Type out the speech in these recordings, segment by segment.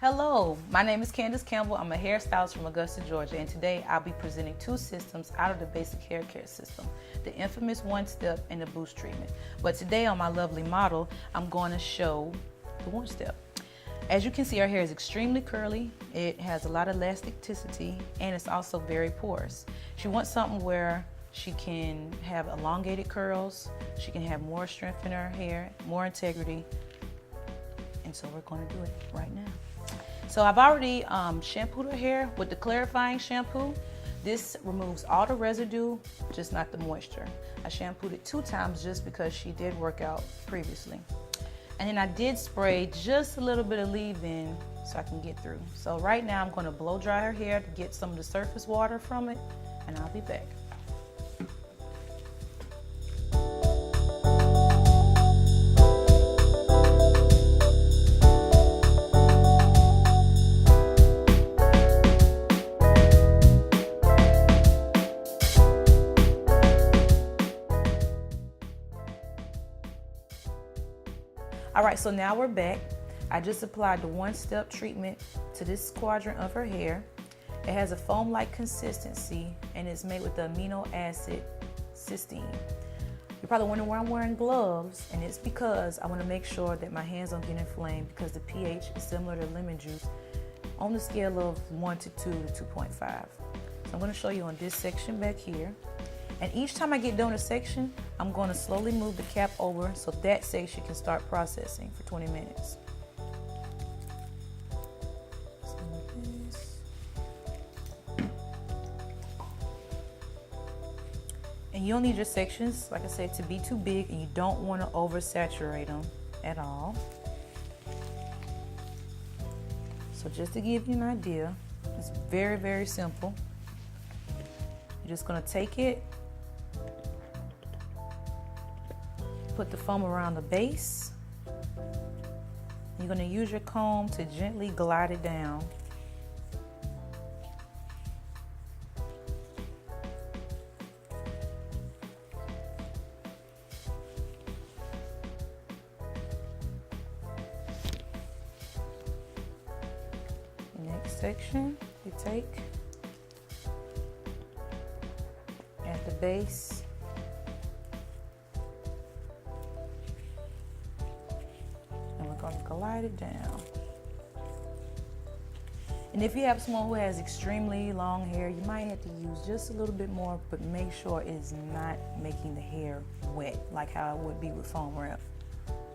Hello, my name is Candace Campbell. I'm a hairstylist from Augusta, Georgia, and today I'll be presenting two systems out of the BASiC hair care system, the infamous one-step and the boost treatment. But today on my lovely model, I'm going to show the one-step. As you can see, her hair is extremely curly, it has a lot of elasticity, and it's also very porous. She wants something where she can have elongated curls, she can have more strength in her hair, more integrity, and so we're going to do it right now. So I've already shampooed her hair with the clarifying shampoo. This removes all the residue, just not the moisture. I shampooed it 2 times just because she did work out previously. And then I did spray just a little bit of leave-in so I can get through. So right now I'm going to blow dry her hair to get some of the surface water from it, and I'll be back. All right, so now we're back. I just applied the one-step treatment to this quadrant of her hair. It has a foam-like consistency and it's made with the amino acid cysteine. You're probably wondering why I'm wearing gloves, and it's because I want to make sure that my hands don't get inflamed because the pH is similar to lemon juice on the scale of 1 to 2 to 2.5. So I'm going to show you on this section back here. And each time I get done a section, I'm going to slowly move the cap over so that section can start processing for 20 minutes. And you don't need your sections, like I said, to be too big, and you don't want to oversaturate them at all. So just to give you an idea, it's very, very simple. You're just going to take it, put the foam around the base. You're going to use your comb to gently glide it down. Next section, you take at the base. Going to glide it down. And if you have someone who has extremely long hair, you might have to use just a little bit more, but make sure it's not making the hair wet like how it would be with foam wrap. So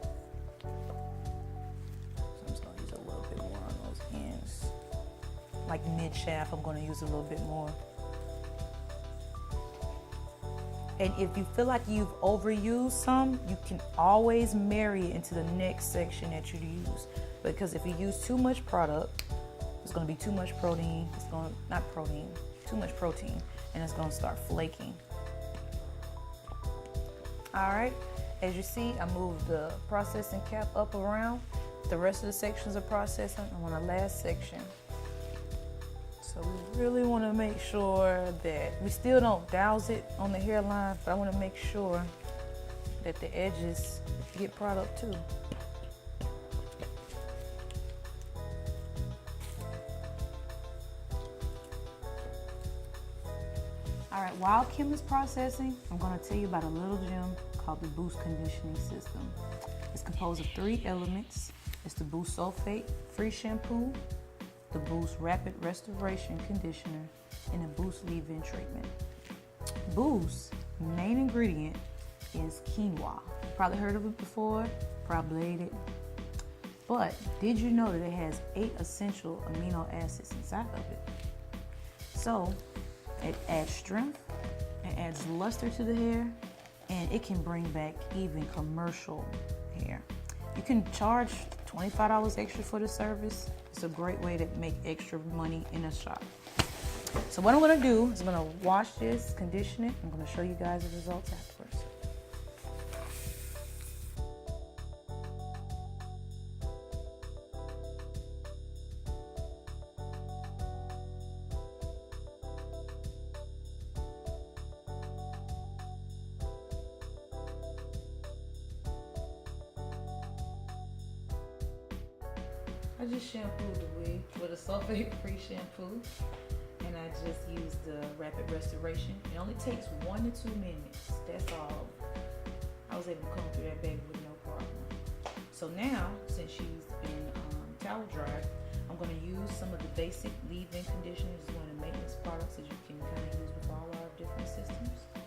I'm just going to use a little bit more on those ends. Like mid shaft, I'm going to use a little bit more. And if you feel like you've overused some, you can always marry it into the next section that you use. Because if you use too much product, it's going to be too much protein. It's going to, too much protein, and it's going to start flaking. All right, as you see, I moved the processing cap up around. The rest of the sections are processing. I'm on the last section. So we really want to make sure that we still don't douse it on the hairline, but I want to make sure that the edges get product too. All right, while Kim is processing, I'm going to tell you about a little gem called the Boost Conditioning System. It's composed of 3 elements. It's the Boost Sulfate Free Shampoo, the Boost Rapid Restoration Conditioner, and the Boost Leave-In Treatment. Boost's main ingredient is quinoa. You probably heard of it before, probably ate it. But did you know that it has 8 essential amino acids inside of it? So it adds strength, it adds luster to the hair, and it can bring back even commercial hair. You can charge $25 extra for the service. It's a great way to make extra money in a shop. So what I'm going to do is I'm going to wash this, condition it. I'm going to show you guys the results afterwards. I just shampooed the wig with a sulfate-free shampoo, and I just used the rapid restoration. It only takes 1 to 2 minutes. That's all. I was able to comb through that baby with no problem. So now, since she's been towel dried, I'm going to use some of the BASiC leave-in conditioner. This is one of the maintenance products that you can kind of use with all our different systems. I'm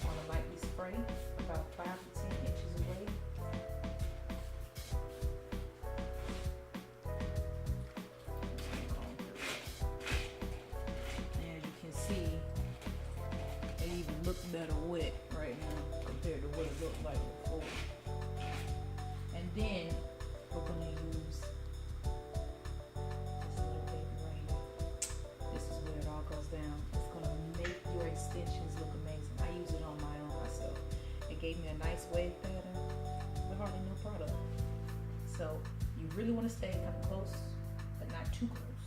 going to lightly spray about 5 to 10 inches away. And as you can see, it even looks better wet right now compared to what it looked like before. And then we're going to use this little baby right here. This is where it all goes down. It's going to make your extensions look amazing. I use it on my own myself. It gave me a nice wave pattern with hardly no product. So you really want to stay kind of close, but not too close.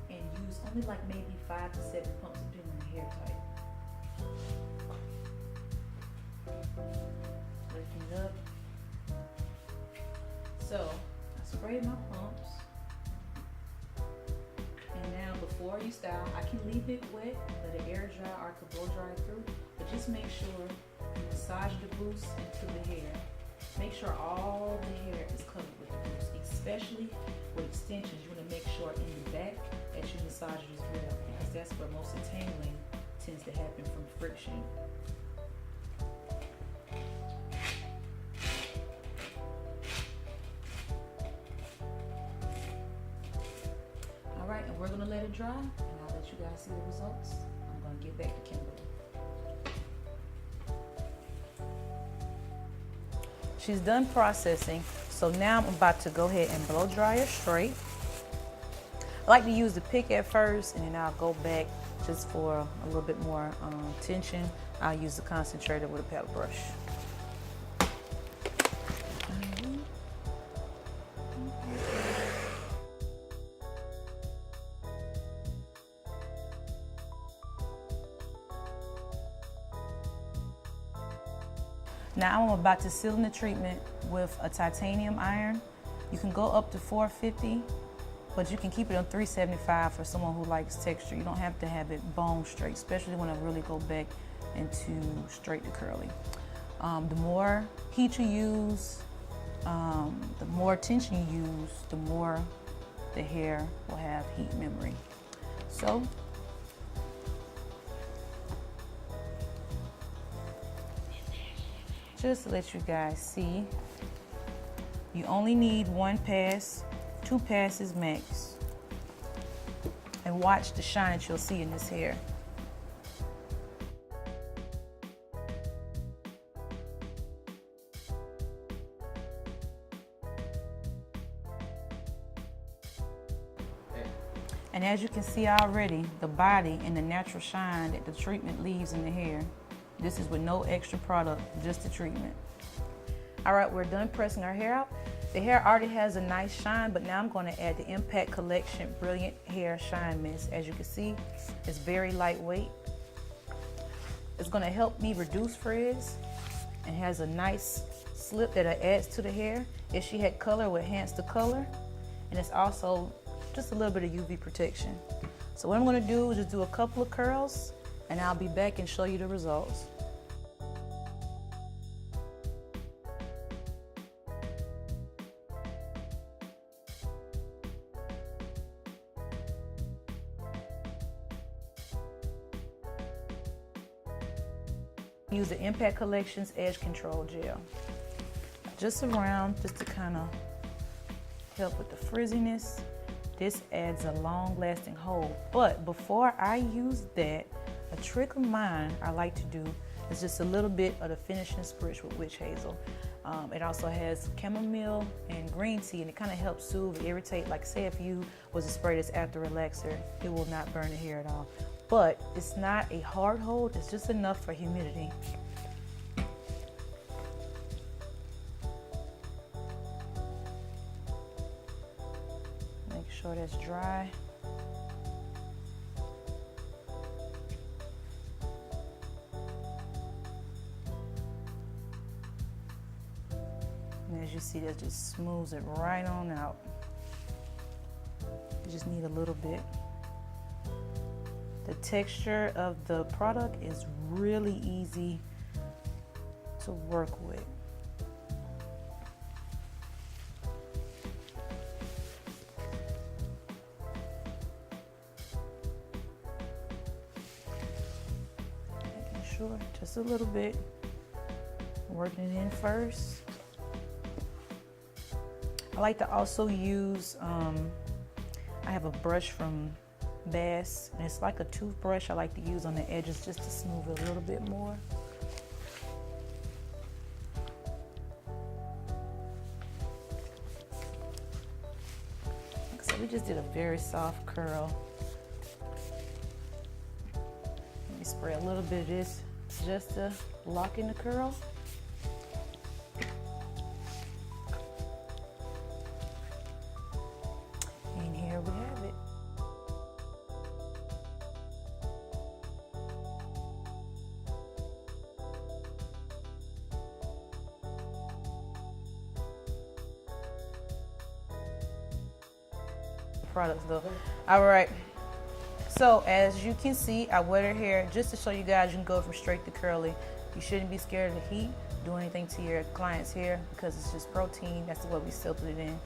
And use only like maybe 5 to 7 pumps depending on the hair type. Working it up. So I sprayed my pumps, and now before you style, I can leave it wet, let it air dry, or I could blow dry it through, but just make sure you massage the boost into the hair. Make sure all the hair is covered with the boost, especially with extensions. You want to make sure in the back that you massage it as well, because that's where most of the tangling tends to happen from friction. Alright, and we're going to let it dry, and I'll let you guys see the results. I'm going to get back to Kimberly. She's done processing, so now I'm about to go ahead and blow dry her straight. I like to use the pick at first, and then I'll go back just for a little bit more tension. I'll use the concentrator with a paddle brush. Now I'm about to seal in the treatment with a titanium iron. You can go up to 450, but you can keep it on 375 for someone who likes texture. You don't have to have it bone straight, especially when I really go back into straight to curly. The more heat you use, the more tension you use, the more the hair will have heat memory. So, just to let you guys see, you only need 1 pass, 2 passes max. And watch the shine that you'll see in this hair. And as you can see already, the body and the natural shine that the treatment leaves in the hair. This is with no extra product, just the treatment. All right, we're done pressing our hair out. The hair already has a nice shine, but now I'm going to add the Impact Collection Brilliant Hair Shine Mist. As you can see, it's very lightweight. It's going to help me reduce frizz and has a nice slip that adds to the hair. If she had color, it would enhance the color. And it's also just a little bit of UV protection. So what I'm going to do is just do a couple of curls, and I'll be back and show you the results. Use the Impact Collection's Edge Control Gel. Just around, just to kind of help with the frizziness. This adds a long-lasting hold. But before I use that, a trick of mine I like to do is just a little bit of the finishing spritz with witch hazel. It also has chamomile and green tea, and it kind of helps soothe, irritate. Like say if you was to spray this after relaxer, it will not burn the hair at all. But it's not a hard hold, it's just enough for humidity. Make sure that's dry. And as you see, that just smooths it right on out. just need a little bit. The texture of the product is really easy to work with. Making sure, just a little bit. Working it in first. I like to also use, I have a brush from BASiC, and it's like a toothbrush I like to use on the edges just to smooth it a little bit more. So we just did a very soft curl. Let me spray a little bit of this just to lock in the curl. And here we have it. Products though. All right, so as you can see, I wet her hair just to show you guys you can go from straight to curly. You shouldn't be scared of the heat, do anything to your client's hair, because it's just protein. That's the way we silted it in.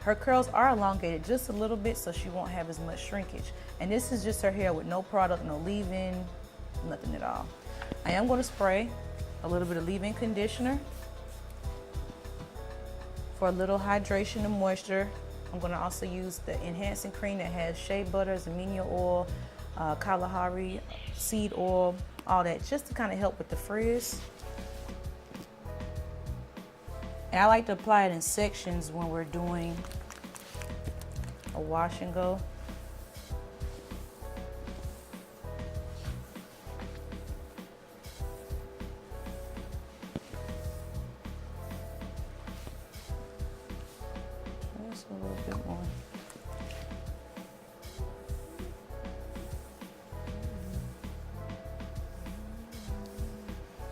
Her curls are elongated just a little bit, so she won't have as much shrinkage. And this is just her hair with no product, no leave-in, nothing at all. I am going to spray a little bit of leave-in conditioner for a little hydration and moisture. I'm going to also use the enhancing cream that has shea butter, zinnia oil, kalahari seed oil, all that, just to kind of help with the frizz. And I like to apply it in sections when we're doing a wash and go. Just a little bit more.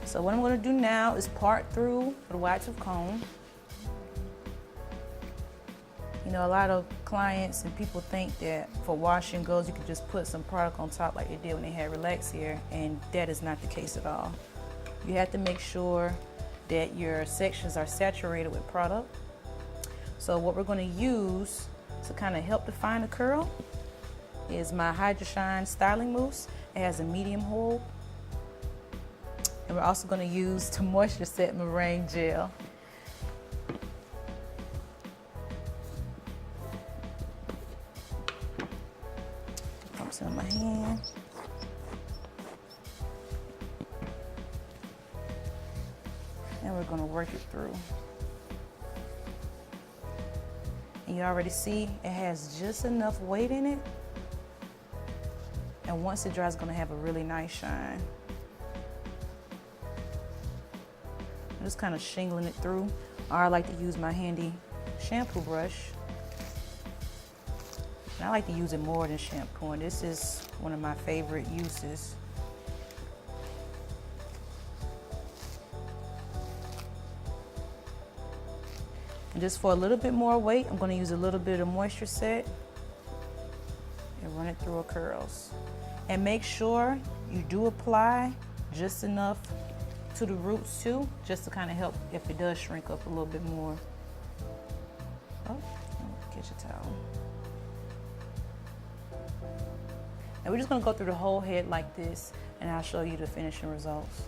So what I'm going to do now is part through with a wax of comb. You know, a lot of clients and people think that for wash and goes you can just put some product on top like they did when they had relaxed hair, and that is not the case at all. You have to make sure that your sections are saturated with product. So what we're going to use to kind of help define the curl is my Hydra Shine styling mousse. It has a medium hold. And we're also going to use to moisture set meringue gel. Pump some in my hand. And we're going to work it through. And you already see it has just enough weight in it. And once it dries, it's going to have a really nice shine. I'm just kind of shingling it through. Or I like to use my handy shampoo brush. And I like to use it more than shampoo, and this is one of my favorite uses. And just for a little bit more weight, I'm going to use a little bit of moisture set and run it through her curls. And make sure you do apply just enough to the roots too, just to kind of help if it does shrink up a little bit more. Oh, get your towel. And we're just going to go through the whole head like this, and I'll show you the finishing results.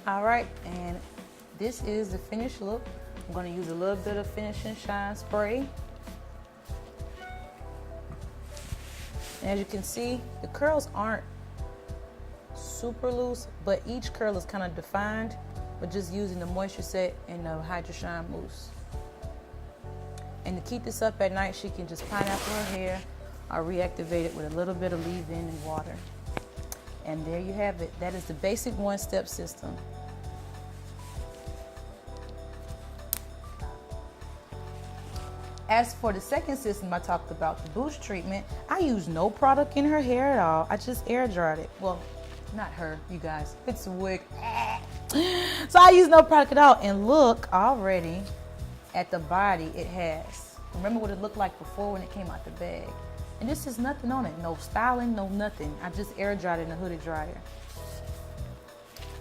All right, and this is the finished look. I'm going to use a little bit of finishing shine spray. And as you can see, the curls aren't super loose, but each curl is kind of defined, but just using the moisture set and the Hydra Shine mousse. And to keep this up at night, she can just pineapple her hair or reactivate it with a little bit of leave-in and water. And there you have it. That is the basic one-step system. As for the second system I talked about, the boost treatment, I used no product in her hair at all. I just air dried it. Well, not her, you guys. It's a wig. So I used no product at all. And look already at the body it has. Remember what it looked like before when it came out the bag. And this is nothing on it. No styling, no nothing. I just air dried it in a hooded dryer.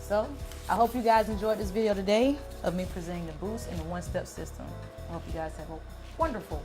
So I hope you guys enjoyed this video today of me presenting the boost and the one-step system. I hope you guys have a wonderful